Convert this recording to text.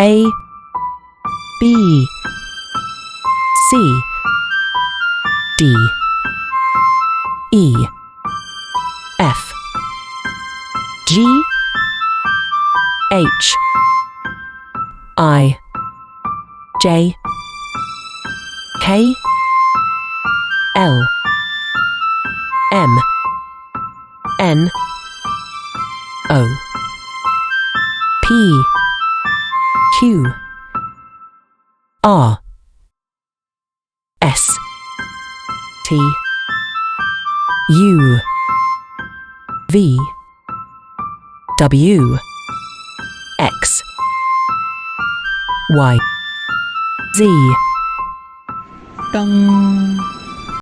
A, B, C, D, E, F, G, H, I, J, K, L, M, N, O, P, Q, R, S, T, U, V, W, X, Y, Z. Dong.